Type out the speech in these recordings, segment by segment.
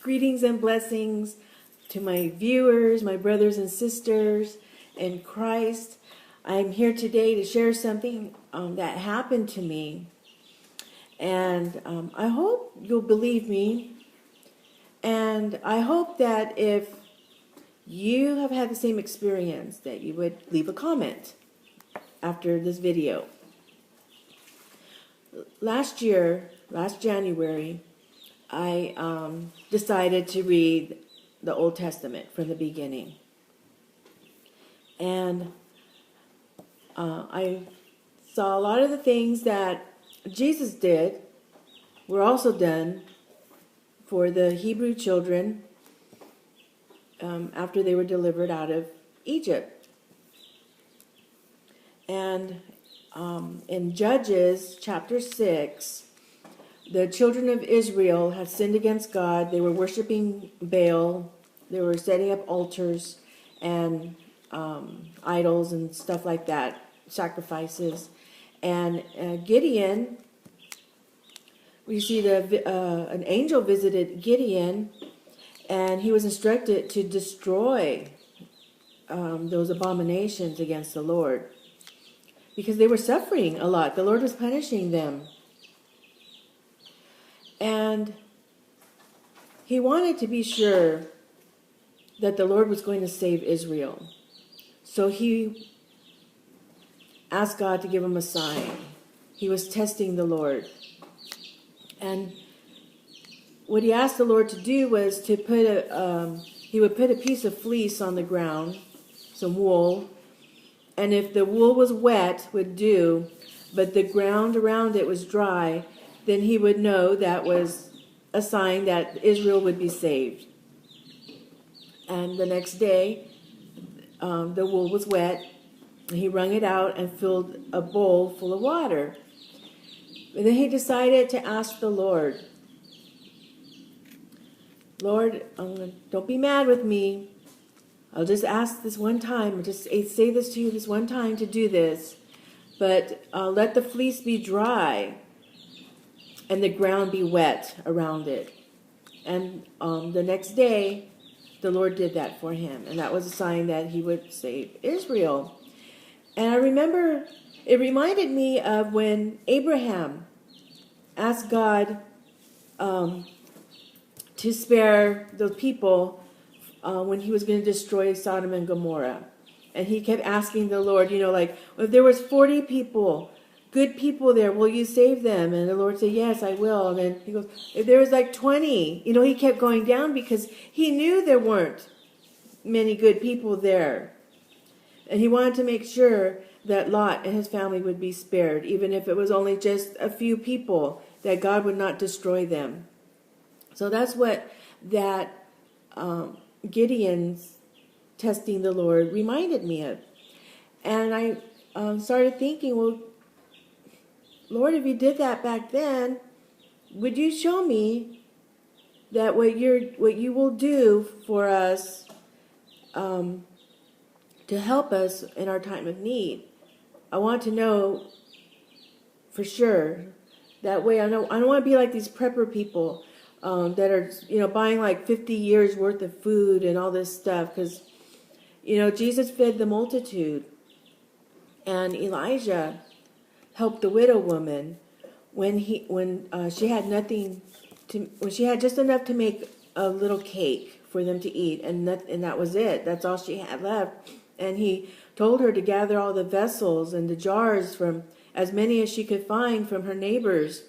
Greetings and blessings to my viewers, my brothers and sisters in Christ. I'm here today to share something that happened to me. And I hope you'll believe me. And I hope that if you have had the same experience, that you would leave a comment after this video. Last January, I decided to read the Old Testament from the beginning. And I saw a lot of the things that Jesus did were also done for the Hebrew children after they were delivered out of Egypt. And in Judges chapter 6, the children of Israel had sinned against God. They were worshiping Baal. They were setting up altars and idols and stuff like that, sacrifices. And Gideon, we see an angel visited Gideon, and he was instructed to destroy those abominations against the Lord, because they were suffering a lot. The Lord was punishing them. And he wanted to be sure that the Lord was going to save Israel. So he asked God to give him a sign. He was testing the Lord. And what he asked the Lord to do was to put he would put a piece of fleece on the ground, some wool, and if the wool was wet with dew, but the ground around it was dry, then he would know that was a sign that Israel would be saved. And the next day, the wool was wet, and he wrung it out and filled a bowl full of water. And then he decided to ask the Lord, Lord, don't be mad with me. I'll just ask this one time, I'll just say this to you this one time to do this, but let the fleece be dry and the ground be wet around it. And the next day, the Lord did that for him, and that was a sign that he would save Israel. And I remember, it reminded me of when Abraham asked God to spare the people when he was going to destroy Sodom and Gomorrah. And he kept asking the Lord, like, if there was 40 people, good people there, will you save them? And the Lord said, yes, I will. And then he goes, if there was like 20, he kept going down because he knew there weren't many good people there. And he wanted to make sure that Lot and his family would be spared, even if it was only just a few people, that God would not destroy them. So that's what that Gideon's testing the Lord reminded me of. And I started thinking, well, Lord, if you did that back then, would you show me that what you will do for us to help us in our time of need? I want to know for sure. That way I don't want to be like these prepper people that are, buying like 50 years worth of food and all this stuff. Because, Jesus fed the multitude, and Elijah helped the widow woman when she had nothing to, when she had just enough to make a little cake for them to eat, and that was it. That's all she had left. And he told her to gather all the vessels and the jars from as many as she could find from her neighbors.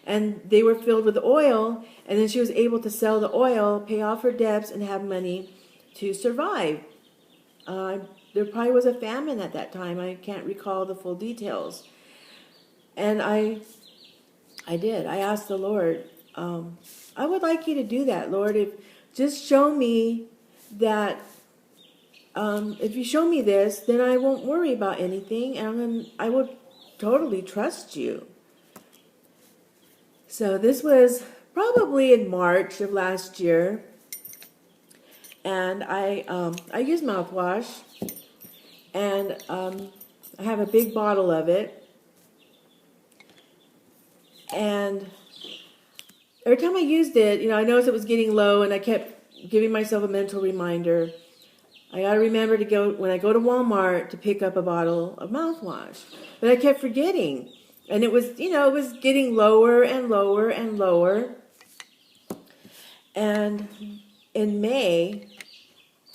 And they were filled with oil, and then she was able to sell the oil, pay off her debts, and have money to survive. There probably was a famine at that time. I can't recall the full details. And I did. I asked the Lord, I would like you to do that, Lord. Just show me that, if you show me this, then I won't worry about anything, and I will totally trust you. So this was probably in March of last year, and I use mouthwash, and I have a big bottle of it, and every time I used it, I noticed it was getting low, and I kept giving myself a mental reminder. I got to remember to go, when I go to Walmart, to pick up a bottle of mouthwash. But I kept forgetting. And it was, it was getting lower and lower and lower. And in May,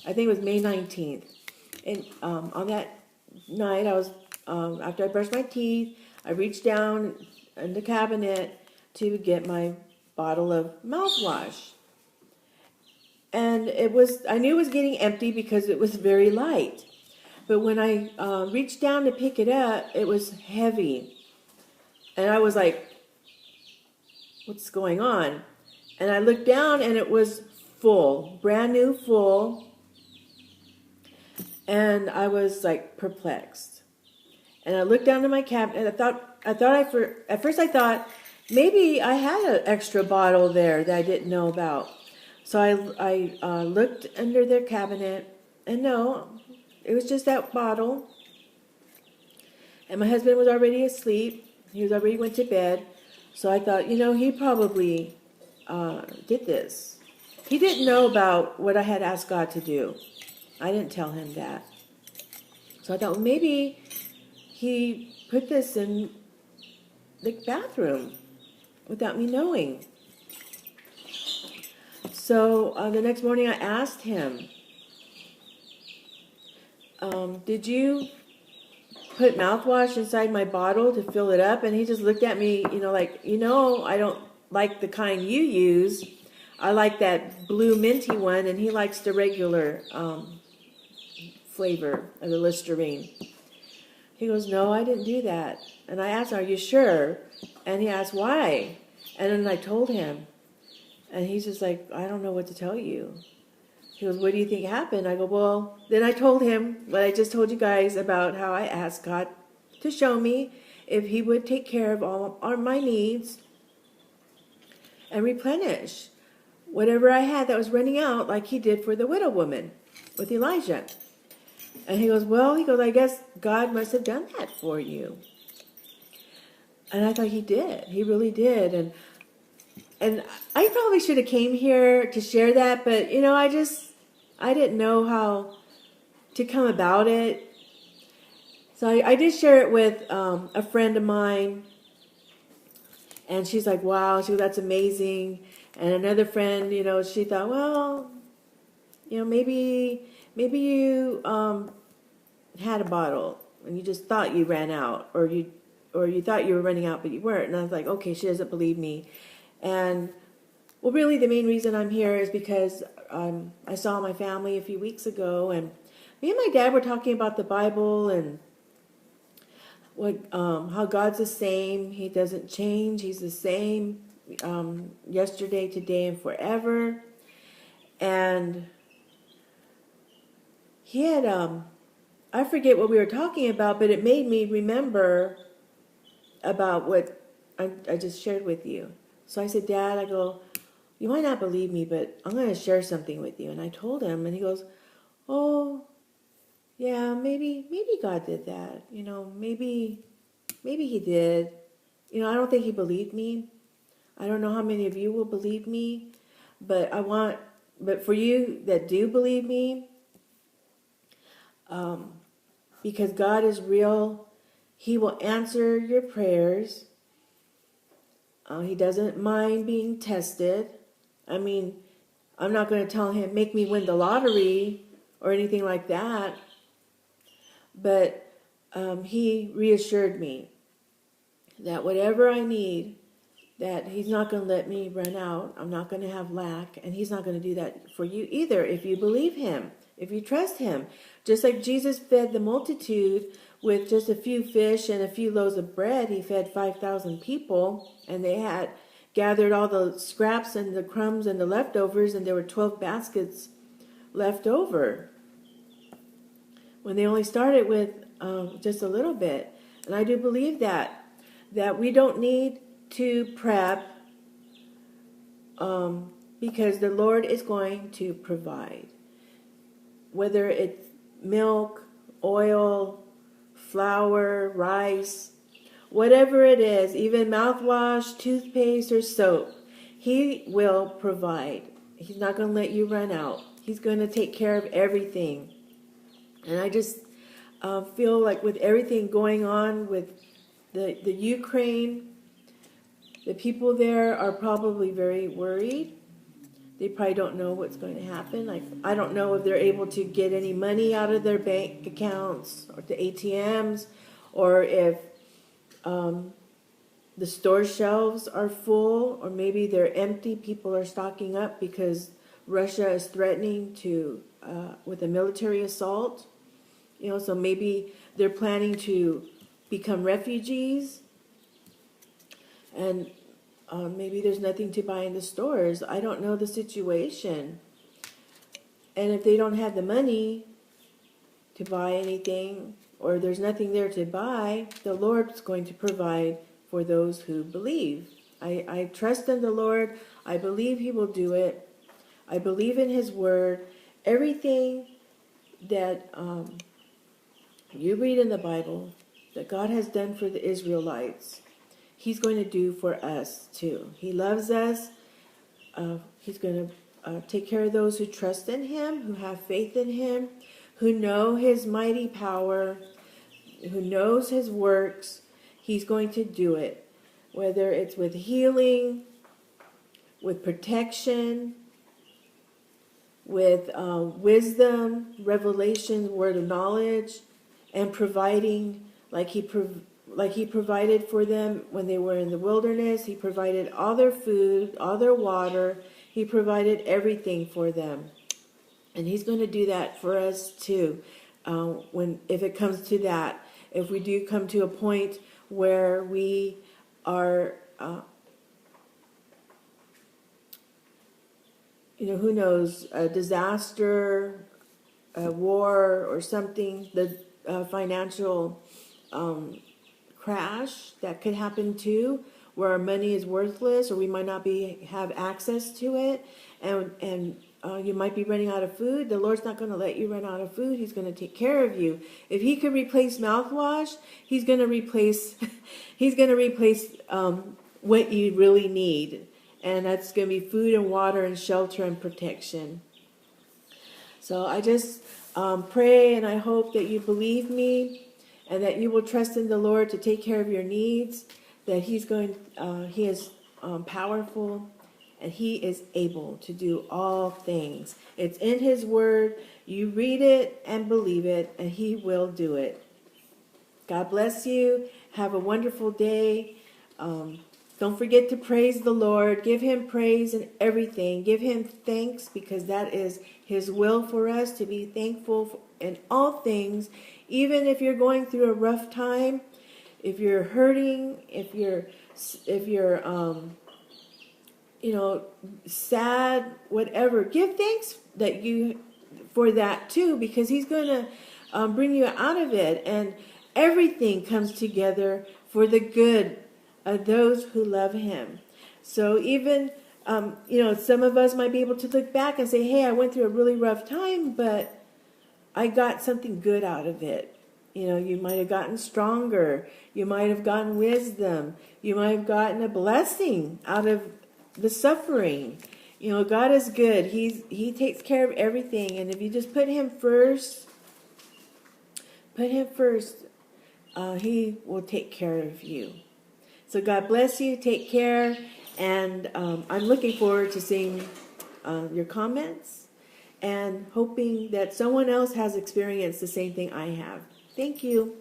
I think it was May 19th, and on that night, I was, after I brushed my teeth, I reached down in the cabinet to get my bottle of mouthwash. And I knew it was getting empty because it was very light. But when I reached down to pick it up, it was heavy. And I was like, what's going on? And I looked down, and it was full, brand new full. And I was like perplexed. And I looked down to my cabinet, and at first I thought maybe I had an extra bottle there that I didn't know about. So I looked under their cabinet, and no, it was just that bottle. And my husband was already asleep. He was already went to bed. So I thought, he probably did this. He didn't know about what I had asked God to do. I didn't tell him that. So I thought, well, maybe he put this in the bathroom without me knowing. So the next morning I asked him, did you put mouthwash inside my bottle to fill it up? And he just looked at me, like, I don't like the kind you use. I like that blue minty one, and he likes the regular flavor of the Listerine. He goes, no, I didn't do that. And I asked him, are you sure? And he asked, why? And then I told him. And he's just like, I don't know what to tell you. He goes, what do you think happened? I go, well, then I told him what I just told you guys about how I asked God to show me if he would take care of all my needs and replenish whatever I had that was running out, like he did for the widow woman with Elijah. And he goes, I guess God must have done that for you. And I thought he did. He really did. And I probably should have came here to share that, but, I didn't know how to come about it. So I did share it with a friend of mine. And she's like, wow, that's amazing. And another friend, she thought, well, maybe you had a bottle and you just thought you ran out, or you thought you were running out, but you weren't. And I was like, okay, she doesn't believe me. And well, really, the main reason I'm here is because I saw my family a few weeks ago, and me and my dad were talking about the Bible and how God's the same. He doesn't change. He's the same yesterday, today, and forever. And he had, I forget what we were talking about, but it made me remember about what I just shared with you. So I said, Dad, I go, you might not believe me, but I'm going to share something with you. And I told him, and he goes, oh, yeah, maybe God did that. Maybe he did. I don't think he believed me. I don't know how many of you will believe me, but for you that do believe me, because God is real, he will answer your prayers. He doesn't mind being tested. I mean, I'm not going to tell him, make me win the lottery or anything like that. But he reassured me that whatever I need, that he's not going to let me run out. I'm not going to have lack. And he's not going to do that for you either if you believe him, if you trust him. Just like Jesus fed the multitude with just a few fish and a few loaves of bread. He fed 5,000 people, and they had gathered all the scraps and the crumbs and the leftovers, and there were 12 baskets left over when they only started with just a little bit. And I do believe that we don't need to prep because the Lord is going to provide. Whether it's milk, oil, flour, rice, whatever it is, even mouthwash, toothpaste, or soap, He will provide. He's not going to let you run out. He's going to take care of everything. And I just feel like with everything going on with the Ukraine, the people there are probably very worried. They probably don't know what's going to happen. Like, I don't know if they're able to get any money out of their bank accounts or the ATMs, or if the store shelves are full, or maybe they're empty. People are stocking up because Russia is threatening to with a military assault. So maybe they're planning to become refugees, and maybe there's nothing to buy in the stores. I don't know the situation. And if they don't have the money to buy anything, or there's nothing there to buy, the Lord's going to provide for those who believe. I trust in the Lord. I believe He will do it. I believe in His Word. Everything that you read in the Bible that God has done for the Israelites, He's going to do for us too. He loves us. He's going to take care of those who trust in Him, who have faith in Him, who know His mighty power, who knows His works. He's going to do it, whether it's with healing, with protection, with wisdom, revelation, word of knowledge, and providing like He provided for them when they were in the wilderness. He provided all their food, all their water. He provided everything for them. And He's going to do that for us too. If it comes to that, if we do come to a point where we are, who knows, a disaster, a war or something, the financial crash that could happen too, where our money is worthless, or we might not have access to it, and you might be running out of food. The Lord's not going to let you run out of food. He's going to take care of you. If He could replace mouthwash, He's going to replace what you really need, and that's going to be food and water and shelter and protection. So I just pray, and I hope that you believe me, and that you will trust in the Lord to take care of your needs, that He is powerful, and He is able to do all things. It's in His Word. You read it and believe it, and He will do it. God bless you. Have a wonderful day. Don't forget to praise the Lord. Give Him praise in everything. Give Him thanks, because that is His will for us, to be thankful in all things. Even if you're going through a rough time, if you're hurting, if you're sad, whatever, give thanks for that too, because He's going to bring you out of it, and everything comes together for the good of those who love Him. So even some of us might be able to look back and say, hey, I went through a really rough time, but I got something good out of it. You might have gotten stronger. You might have gotten wisdom. You might have gotten a blessing out of the suffering. God is good. He takes care of everything. And if you just put Him first, He will take care of you. So God bless you. Take care. And I'm looking forward to seeing your comments, and hoping that someone else has experienced the same thing I have. Thank you.